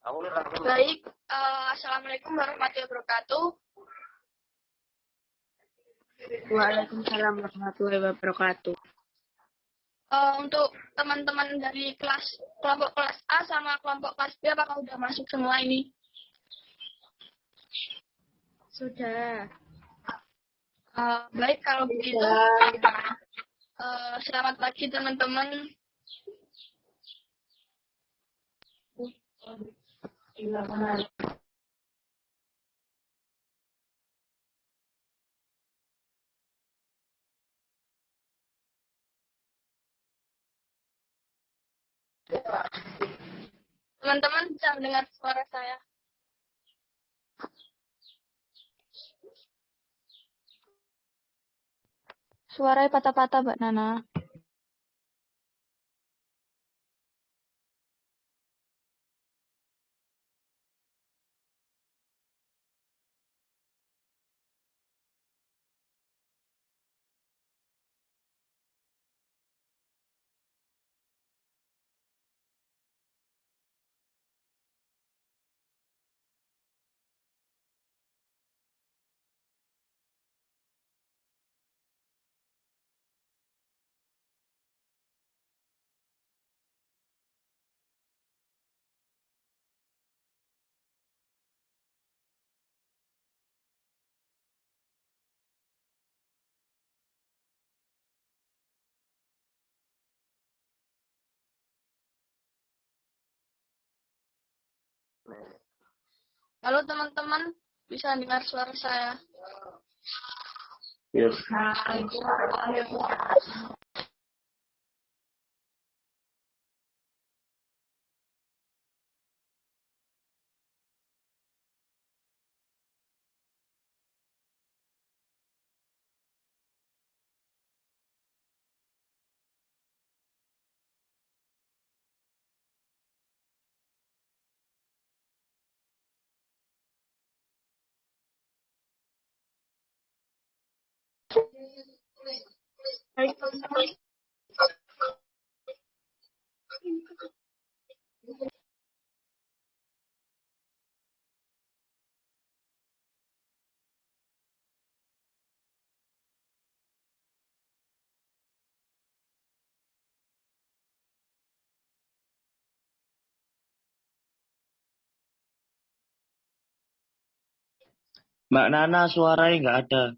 Baik, Assalamualaikum warahmatullahi wabarakatuh. Waalaikumsalam warahmatullahi wabarakatuh. Untuk teman-teman dari kelompok kelas A sama kelompok kelas B, apakah sudah masuk semua ini? Sudah. Baik, kalau begitu, selamat pagi teman-teman. Teman-teman bisa mendengar suara saya? Suaranya patah-patah, Mbak Nana. Lalu teman-teman bisa dengar suara saya? Yes. Baik, teman-teman. Mbak Nana suaranya nggak ada.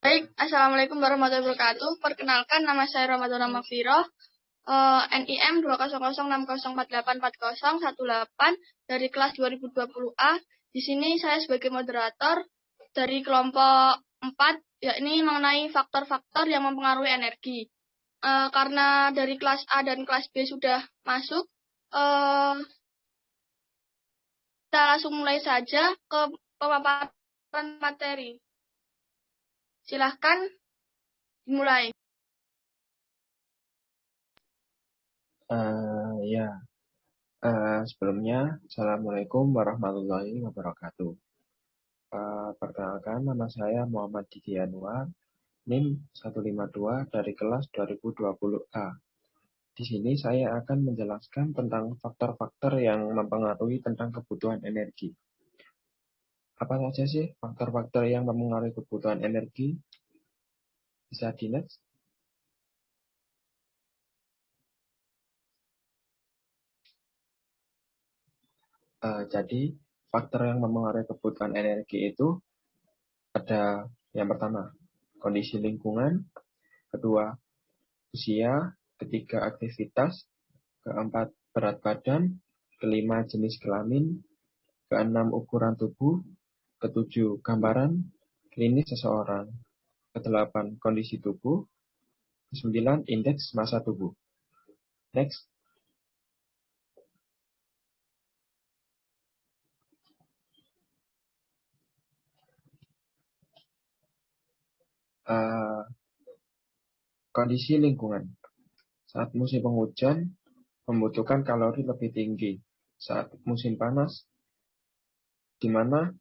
Baik, Assalamualaikum warahmatullahi wabarakatuh. Perkenalkan, nama saya Ramadhana Makfiroh, NIM 20060484018 dari kelas 2020A. Di sini saya sebagai moderator dari kelompok 4, yakni mengenai faktor-faktor yang mempengaruhi energi. Karena dari kelas A dan kelas B sudah masuk, kita langsung mulai saja ke pemaparan materi. Silahkan dimulai. Sebelumnya, Assalamualaikum warahmatullahi wabarakatuh. Perkenalkan, nama saya Muhammad Diki Anwar, NIM 152 dari kelas 2020A. Di sini saya akan menjelaskan tentang faktor-faktor yang mempengaruhi tentang kebutuhan energi. Apa saja sih faktor-faktor yang mempengaruhi kebutuhan energi? Bisa di-next? Jadi, faktor yang mempengaruhi kebutuhan energi itu ada yang pertama, kondisi lingkungan, kedua, usia, ketiga, aktivitas, keempat, berat badan, kelima, jenis kelamin, keenam, ukuran tubuh, ketujuh, gambaran klinis seseorang, kedelapan, kondisi tubuh, kesembilan, indeks massa tubuh. Next. Kondisi lingkungan. Saat musim penghujan, membutuhkan kalori lebih tinggi. Saat musim panas, di mana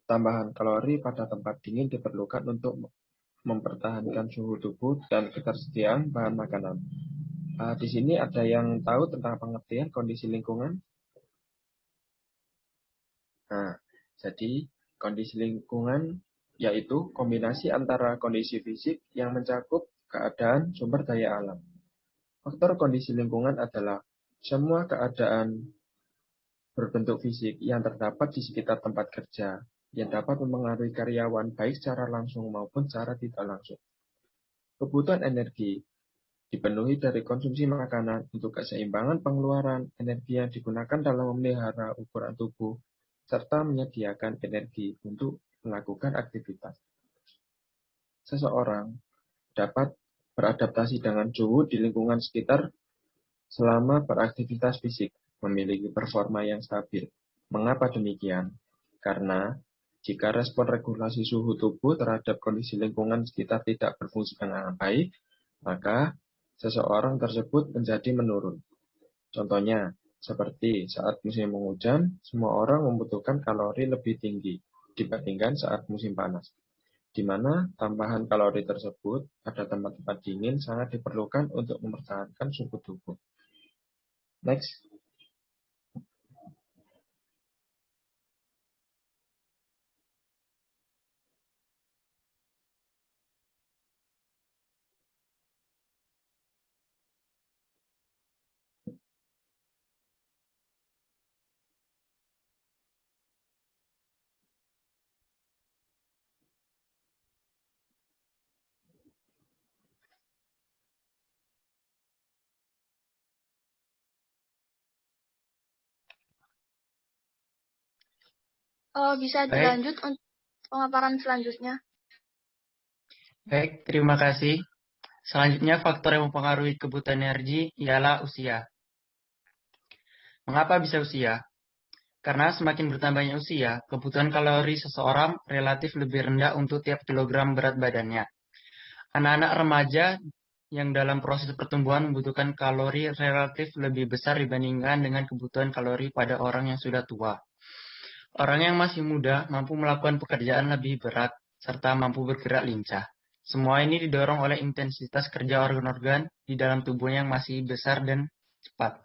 tambahan kalori pada tempat dingin diperlukan untuk mempertahankan suhu tubuh dan ketersediaan bahan makanan. Di sini ada yang tahu tentang pengertian kondisi lingkungan? Nah, jadi kondisi lingkungan yaitu kombinasi antara kondisi fisik yang mencakup keadaan sumber daya alam. Faktor kondisi lingkungan adalah semua keadaan berbentuk fisik yang terdapat di sekitar tempat kerja, yang dapat mempengaruhi karyawan baik secara langsung maupun secara tidak langsung. Kebutuhan energi dipenuhi dari konsumsi makanan untuk keseimbangan pengeluaran energi yang digunakan dalam memelihara ukuran tubuh, serta menyediakan energi untuk melakukan aktivitas. Seseorang dapat beradaptasi dengan suhu di lingkungan sekitar selama beraktivitas fisik, memiliki performa yang stabil. Mengapa demikian? Karena jika respon regulasi suhu tubuh terhadap kondisi lingkungan sekitar tidak berfungsi dengan baik, maka seseorang tersebut menjadi menurun. Contohnya, seperti saat musim penghujan, semua orang membutuhkan kalori lebih tinggi dibandingkan saat musim panas, di mana tambahan kalori tersebut pada tempat-tempat dingin sangat diperlukan untuk mempertahankan suhu tubuh. Next. Bisa Baik, dilanjut untuk pemaparan selanjutnya. baik, terima kasih. Selanjutnya, faktor yang mempengaruhi kebutuhan energi ialah usia. Mengapa bisa usia? Karena semakin bertambahnya usia, kebutuhan kalori seseorang relatif lebih rendah untuk tiap kilogram berat badannya. Anak-anak remaja yang dalam proses pertumbuhan membutuhkan kalori relatif lebih besar dibandingkan dengan kebutuhan kalori pada orang yang sudah tua. Orang yang masih muda mampu melakukan pekerjaan lebih berat, serta mampu bergerak lincah. Semua ini didorong oleh intensitas kerja organ-organ di dalam tubuhnya yang masih besar dan cepat.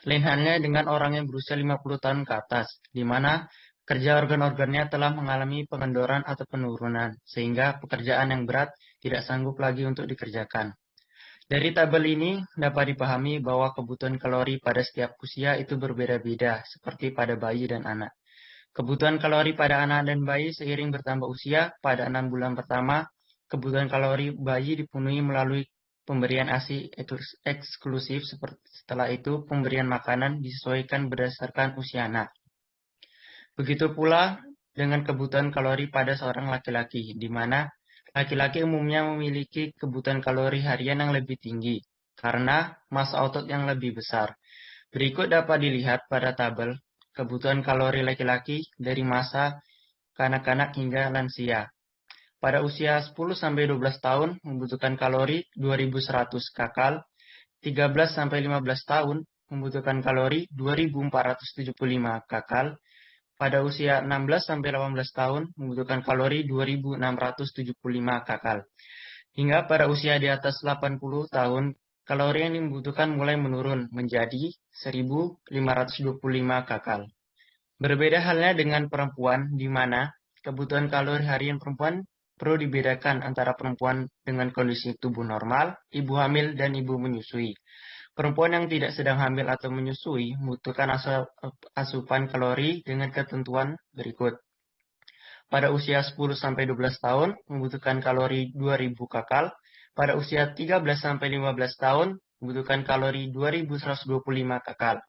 Lain halnya dengan orang yang berusia 50 tahun ke atas, di mana kerja organ-organnya telah mengalami pengendoran atau penurunan, sehingga pekerjaan yang berat tidak sanggup lagi untuk dikerjakan. Dari tabel ini dapat dipahami bahwa kebutuhan kalori pada setiap usia itu berbeda-beda, seperti pada bayi dan anak. Kebutuhan kalori pada anak dan bayi seiring bertambah usia, pada 6 bulan pertama, kebutuhan kalori bayi dipenuhi melalui pemberian ASI eksklusif, setelah itu pemberian makanan disesuaikan berdasarkan usia anak. Begitu pula dengan kebutuhan kalori pada seorang laki-laki, di mana laki-laki umumnya memiliki kebutuhan kalori harian yang lebih tinggi, karena massa otot yang lebih besar. Berikut dapat dilihat pada tabel kebutuhan kalori laki-laki dari masa kanak-kanak hingga lansia. Pada usia 10-12 tahun membutuhkan kalori 2100 kakal, 13-15 tahun membutuhkan kalori 2475 kakal, pada usia 16-18 tahun membutuhkan kalori 2675 kakal. Hingga pada usia di atas 80 tahun, kalori yang dibutuhkan mulai menurun menjadi 1525 kakal. Berbeda halnya dengan perempuan, di mana kebutuhan kalori harian perempuan perlu dibedakan antara perempuan dengan kondisi tubuh normal, ibu hamil, dan ibu menyusui. Perempuan yang tidak sedang hamil atau menyusui membutuhkan asupan kalori dengan ketentuan berikut. Pada usia 10-12 tahun membutuhkan kalori 2000 kakal, pada usia 13-15 tahun membutuhkan kalori 2125 kakal.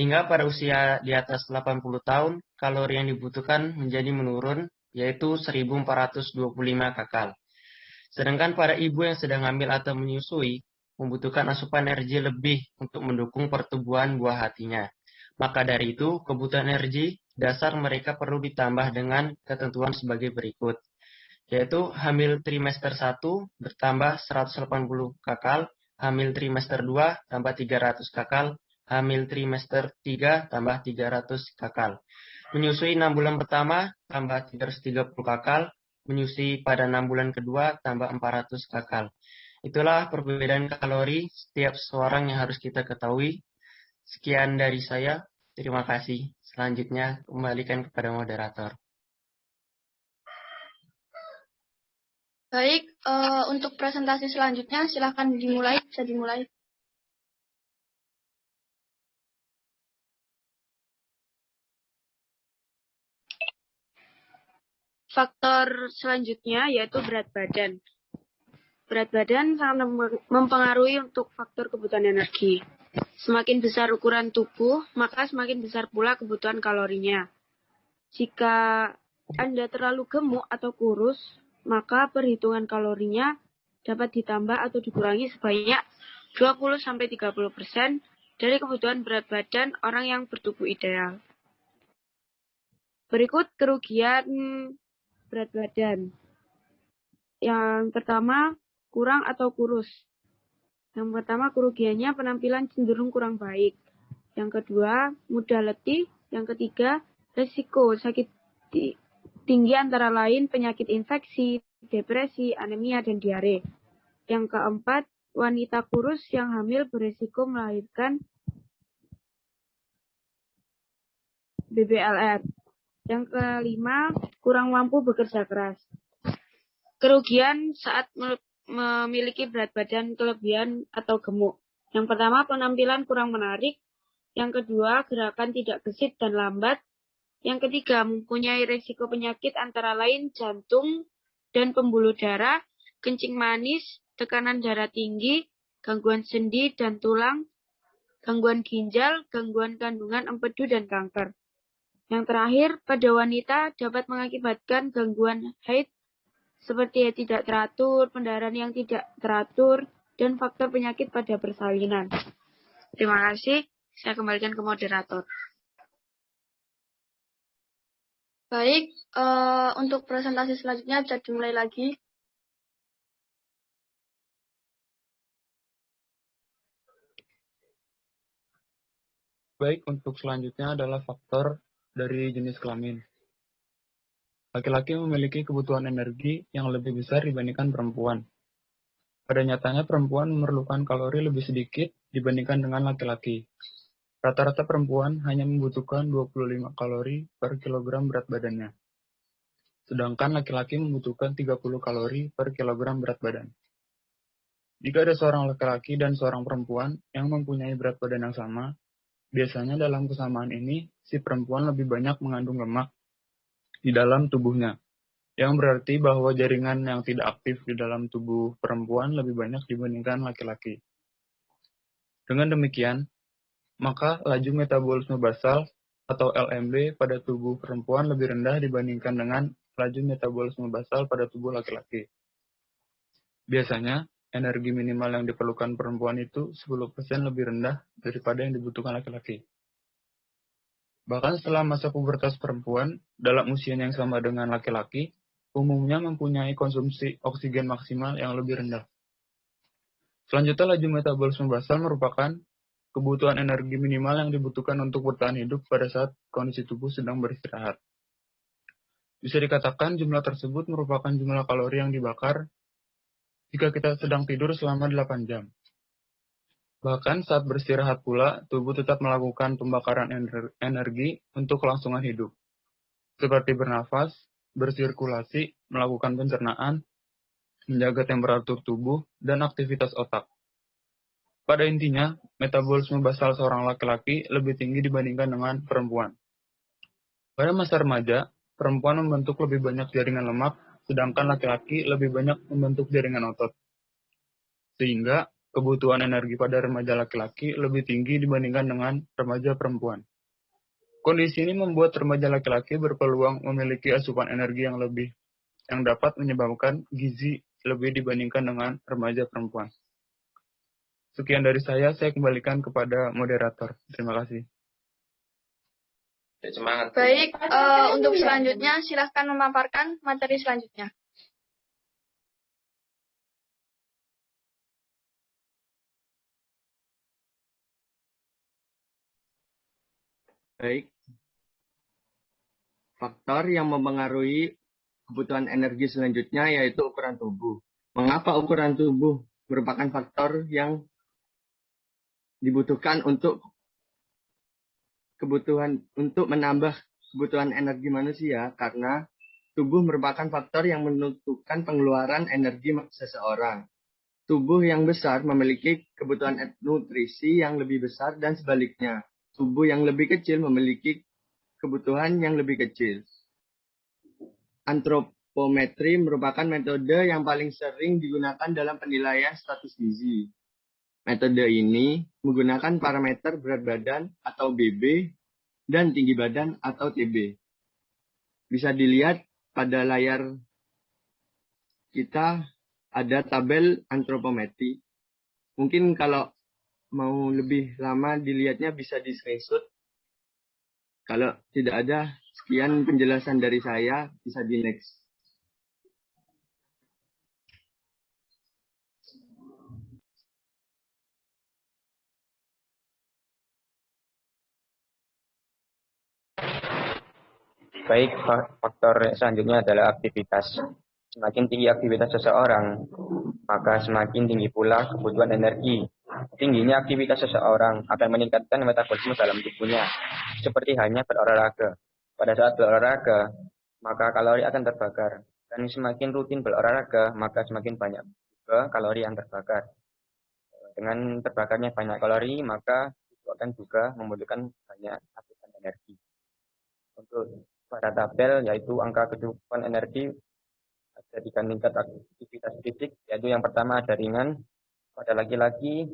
Hingga pada usia di atas 80 tahun, kalori yang dibutuhkan menjadi menurun, yaitu 1425 kakal. Sedangkan pada ibu yang sedang hamil atau menyusui, membutuhkan asupan energi lebih untuk mendukung pertumbuhan buah hatinya. Maka dari itu, kebutuhan energi dasar mereka perlu ditambah dengan ketentuan sebagai berikut, yaitu hamil trimester 1 bertambah 180 kakal, hamil trimester 2 tambah 300 kakal, hamil trimester 3 tambah 300 kakal. Menyusui 6 bulan pertama tambah 330 kakal, menyusui pada 6 bulan kedua tambah 400 kakal. Itulah perbedaan kalori setiap seorang yang harus kita ketahui. Sekian dari saya. Terima kasih. Selanjutnya kembalikan kepada moderator. Baik, untuk presentasi selanjutnya silahkan dimulai, bisa dimulai. Faktor selanjutnya yaitu berat badan. Berat badan sangat mempengaruhi untuk faktor kebutuhan energi. Semakin besar ukuran tubuh, maka semakin besar pula kebutuhan kalorinya. Jika Anda terlalu gemuk atau kurus, maka perhitungan kalorinya dapat ditambah atau dikurangi sebanyak 20-30% dari kebutuhan berat badan orang yang bertubuh ideal. Berikut kerugian berat badan. Yang pertama, kurang atau kurus. Yang pertama, kerugiannya penampilan cenderung kurang baik. Yang kedua, mudah letih. Yang ketiga, risiko sakit tinggi antara lain penyakit infeksi, depresi, anemia, dan diare. Yang keempat, wanita kurus yang hamil berisiko melahirkan BBLR. Yang kelima, kurang mampu bekerja keras. Kerugian saat memiliki berat badan kelebihan atau gemuk. Yang pertama, penampilan kurang menarik. Yang kedua, gerakan tidak gesit dan lambat. Yang ketiga, mempunyai risiko penyakit antara lain jantung dan pembuluh darah, kencing manis, tekanan darah tinggi, gangguan sendi dan tulang, gangguan ginjal, gangguan kandungan empedu, dan kanker. Yang terakhir, pada wanita dapat mengakibatkan gangguan haid seperti tidak teratur, pendarahan yang tidak teratur, dan faktor penyakit pada persalinan. Terima kasih. Saya kembalikan ke moderator. Baik, untuk presentasi selanjutnya bisa dimulai lagi. Baik, untuk selanjutnya adalah faktor dari jenis kelamin. Laki-laki memiliki kebutuhan energi yang lebih besar dibandingkan perempuan. Pada nyatanya perempuan memerlukan kalori lebih sedikit dibandingkan dengan laki-laki. Rata-rata perempuan hanya membutuhkan 25 kalori per kilogram berat badannya. Sedangkan laki-laki membutuhkan 30 kalori per kilogram berat badan. Jika ada seorang laki-laki dan seorang perempuan yang mempunyai berat badan yang sama, biasanya dalam kesamaan ini si perempuan lebih banyak mengandung lemak di dalam tubuhnya, yang berarti bahwa jaringan yang tidak aktif di dalam tubuh perempuan lebih banyak dibandingkan laki-laki. Dengan demikian, maka laju metabolisme basal atau LMB pada tubuh perempuan lebih rendah dibandingkan dengan laju metabolisme basal pada tubuh laki-laki. Biasanya, energi minimal yang diperlukan perempuan itu 10% lebih rendah daripada yang dibutuhkan laki-laki. Bahkan setelah masa pubertas perempuan, dalam usia yang sama dengan laki-laki, umumnya mempunyai konsumsi oksigen maksimal yang lebih rendah. Selanjutnya, laju metabolisme basal merupakan kebutuhan energi minimal yang dibutuhkan untuk bertahan hidup pada saat kondisi tubuh sedang beristirahat. Bisa dikatakan jumlah tersebut merupakan jumlah kalori yang dibakar jika kita sedang tidur selama 8 jam. Bahkan saat beristirahat pula, tubuh tetap melakukan pembakaran energi untuk kelangsungan hidup, seperti bernafas, bersirkulasi, melakukan pencernaan, menjaga temperatur tubuh, dan aktivitas otak. Pada intinya, metabolisme basal seorang laki-laki lebih tinggi dibandingkan dengan perempuan. Pada masa remaja, perempuan membentuk lebih banyak jaringan lemak, sedangkan laki-laki lebih banyak membentuk jaringan otot. Sehingga, kebutuhan energi pada remaja laki-laki lebih tinggi dibandingkan dengan remaja perempuan. Kondisi ini membuat remaja laki-laki berpeluang memiliki asupan energi yang lebih, yang dapat menyebabkan gizi lebih dibandingkan dengan remaja perempuan. Sekian dari saya kembalikan kepada moderator. Terima kasih. Baik, untuk selanjutnya silahkan memaparkan materi selanjutnya. Baik. Faktor yang mempengaruhi kebutuhan energi selanjutnya yaitu ukuran tubuh. Mengapa ukuran tubuh merupakan faktor yang dibutuhkan untuk menambah kebutuhan energi manusia? Karena tubuh merupakan faktor yang menentukan pengeluaran energi seseorang. Tubuh yang besar memiliki kebutuhan nutrisi yang lebih besar dan sebaliknya. Tubuh yang lebih kecil memiliki kebutuhan yang lebih kecil. Antropometri merupakan metode yang paling sering digunakan dalam penilaian status gizi. Metode ini menggunakan parameter berat badan atau BB dan tinggi badan atau TB. Bisa dilihat pada layar kita ada tabel antropometri. Mungkin kalau mau lebih lama dilihatnya bisa di screenshot. Kalau tidak ada, sekian penjelasan dari saya, bisa di next. Baik, faktor selanjutnya adalah aktivitas. Semakin tinggi aktivitas seseorang, maka semakin tinggi pula kebutuhan energi. Tingginya aktivitas seseorang akan meningkatkan metabolisme dalam tubuhnya, seperti halnya berolahraga. Pada saat berolahraga, maka kalori akan terbakar. Dan semakin rutin berolahraga, maka semakin banyak juga kalori yang terbakar. Dengan terbakarnya banyak kalori, maka itu akan juga membutuhkan banyak asupan energi. Untuk pada tabel, yaitu angka kecukupan energi ada 3 tingkat aktivitas fisik, yaitu yang pertama ada ringan. Pada laki-laki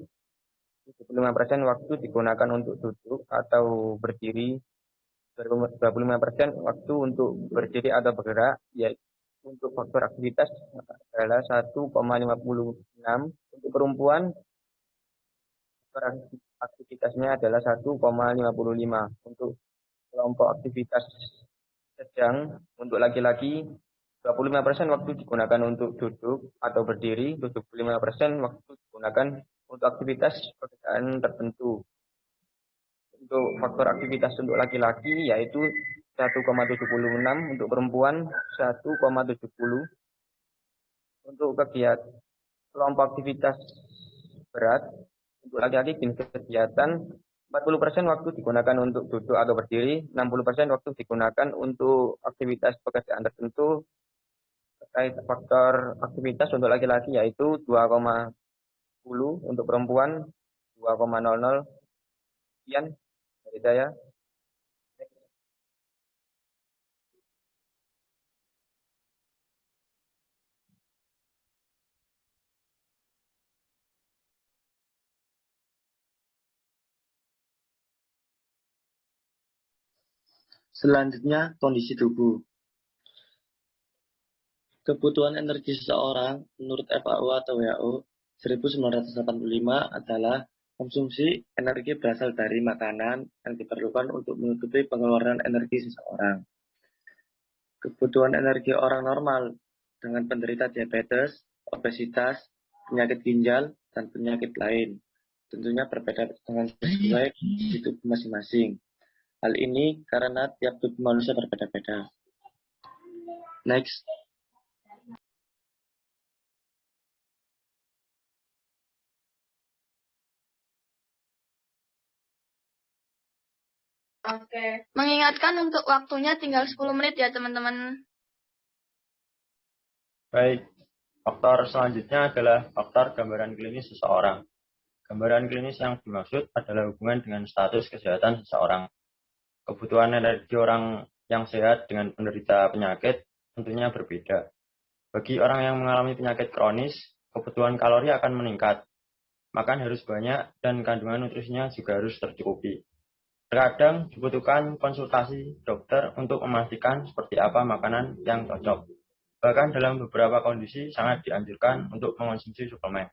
75% waktu digunakan untuk duduk atau berdiri, 25% waktu untuk berdiri atau bergerak, yaitu untuk faktor aktivitas adalah 1,56. Untuk perempuan faktor aktivitasnya adalah 1,55. Untuk kelompok aktivitas sedang, untuk laki-laki 25% waktu digunakan untuk duduk atau berdiri, 75% waktu digunakan untuk aktivitas pekerjaan tertentu. Untuk faktor aktivitas untuk laki-laki yaitu 1,76, untuk perempuan 1,70. Untuk kelompok aktivitas berat, untuk laki-laki jenis kegiatan 40% waktu digunakan untuk duduk atau berdiri, 60% waktu digunakan untuk aktivitas pekerjaan tertentu. Terkait faktor aktivitas untuk laki-laki yaitu 2,10, untuk perempuan 2,00. Sekian dari saya. Selanjutnya, kondisi tubuh. Kebutuhan energi seseorang menurut FAO atau WHO 1985 adalah konsumsi energi berasal dari makanan yang diperlukan untuk menutupi pengeluaran energi seseorang. Kebutuhan energi orang normal dengan penderita diabetes, obesitas, penyakit ginjal, dan penyakit lain tentunya berbeda dengan sesuai di tubuh masing-masing. Hal ini karena tiap tubuh manusia berbeda-beda. Next. Oke. Mengingatkan untuk waktunya tinggal 10 menit ya teman-teman. Baik, faktor selanjutnya adalah faktor gambaran klinis seseorang. Gambaran klinis yang dimaksud adalah hubungan dengan status kesehatan seseorang. Kebutuhan energi orang yang sehat dengan penderita penyakit tentunya berbeda. Bagi orang yang mengalami penyakit kronis, kebutuhan kalori akan meningkat. Makan harus banyak dan kandungan nutrisinya juga harus tercukupi. Terkadang dibutuhkan konsultasi dokter untuk memastikan seperti apa makanan yang cocok. Bahkan dalam beberapa kondisi sangat dianjurkan untuk mengonsumsi suplemen.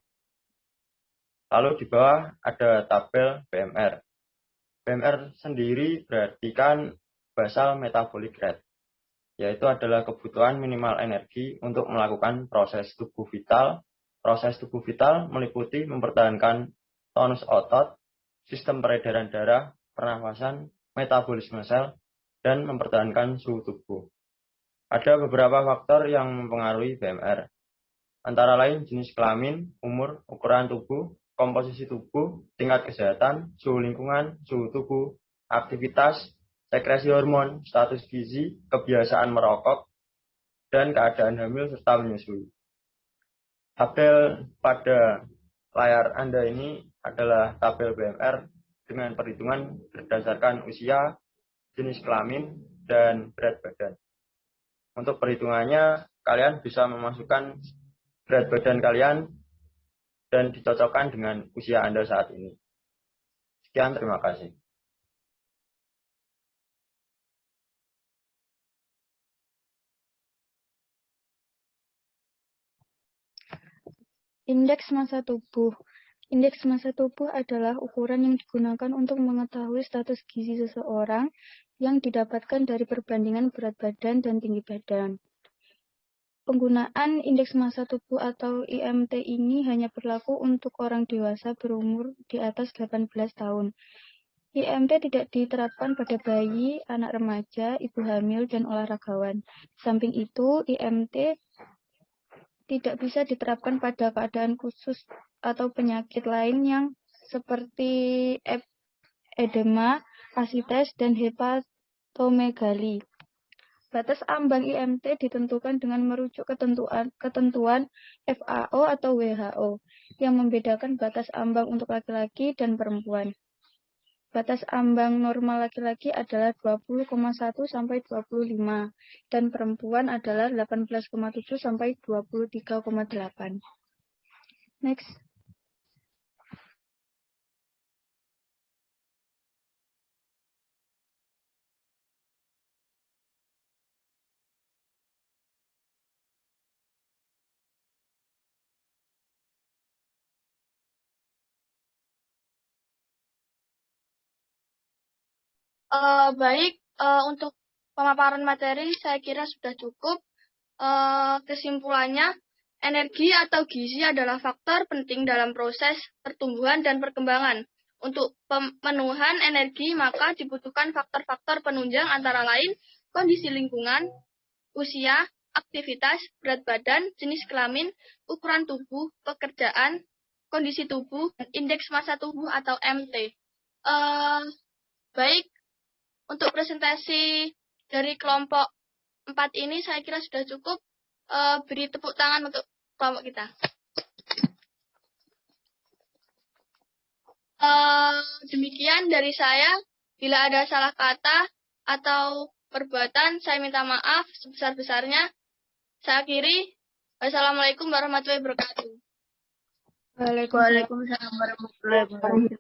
Lalu di bawah ada tabel BMR. BMR sendiri berartikan basal metabolic rate, yaitu adalah kebutuhan minimal energi untuk melakukan proses tubuh vital. Proses tubuh vital meliputi mempertahankan tonus otot, sistem peredaran darah, pernafasan, metabolisme sel, dan mempertahankan suhu tubuh. Ada beberapa faktor yang mempengaruhi BMR, antara lain jenis kelamin, umur, ukuran tubuh, komposisi tubuh, tingkat kesehatan, suhu lingkungan, suhu tubuh, aktivitas, sekresi hormon, status gizi, kebiasaan merokok, dan keadaan hamil serta menyusui. Tabel pada layar Anda ini adalah tabel BMR dengan perhitungan berdasarkan usia, jenis kelamin, dan berat badan. Untuk perhitungannya, kalian bisa memasukkan berat badan kalian dan dicocokkan dengan usia Anda saat ini. Sekian, terima kasih. Indeks massa tubuh. Indeks massa tubuh adalah ukuran yang digunakan untuk mengetahui status gizi seseorang yang didapatkan dari perbandingan berat badan dan tinggi badan. Penggunaan indeks massa tubuh atau IMT ini hanya berlaku untuk orang dewasa berumur di atas 18 tahun. IMT tidak diterapkan pada bayi, anak remaja, ibu hamil, dan olahragawan. Samping itu, IMT tidak bisa diterapkan pada keadaan khusus atau penyakit lain yang seperti edema, asites, dan hepatomegali. Batas ambang IMT ditentukan dengan merujuk ketentuan FAO atau WHO yang membedakan batas ambang untuk laki-laki dan perempuan. Batas ambang normal laki-laki adalah 20,1 sampai 25 dan perempuan adalah 18,7 sampai 23,8. Next. Baik, untuk pemaparan materi saya kira sudah cukup. Kesimpulannya, energi atau gizi adalah faktor penting dalam proses pertumbuhan dan perkembangan. Untuk pemenuhan energi, maka dibutuhkan faktor-faktor penunjang antara lain kondisi lingkungan, usia, aktivitas, berat badan, jenis kelamin, ukuran tubuh, pekerjaan, kondisi tubuh, dan indeks massa tubuh atau MT. Baik, untuk presentasi dari kelompok 4 ini saya kira sudah cukup. Beri tepuk tangan untuk kelompok kita. Demikian dari saya. Bila ada salah kata atau perbuatan, saya minta maaf sebesar-besarnya. Saya akhiri. Wassalamualaikum warahmatullahi wabarakatuh. Waalaikumsalam warahmatullahi wabarakatuh.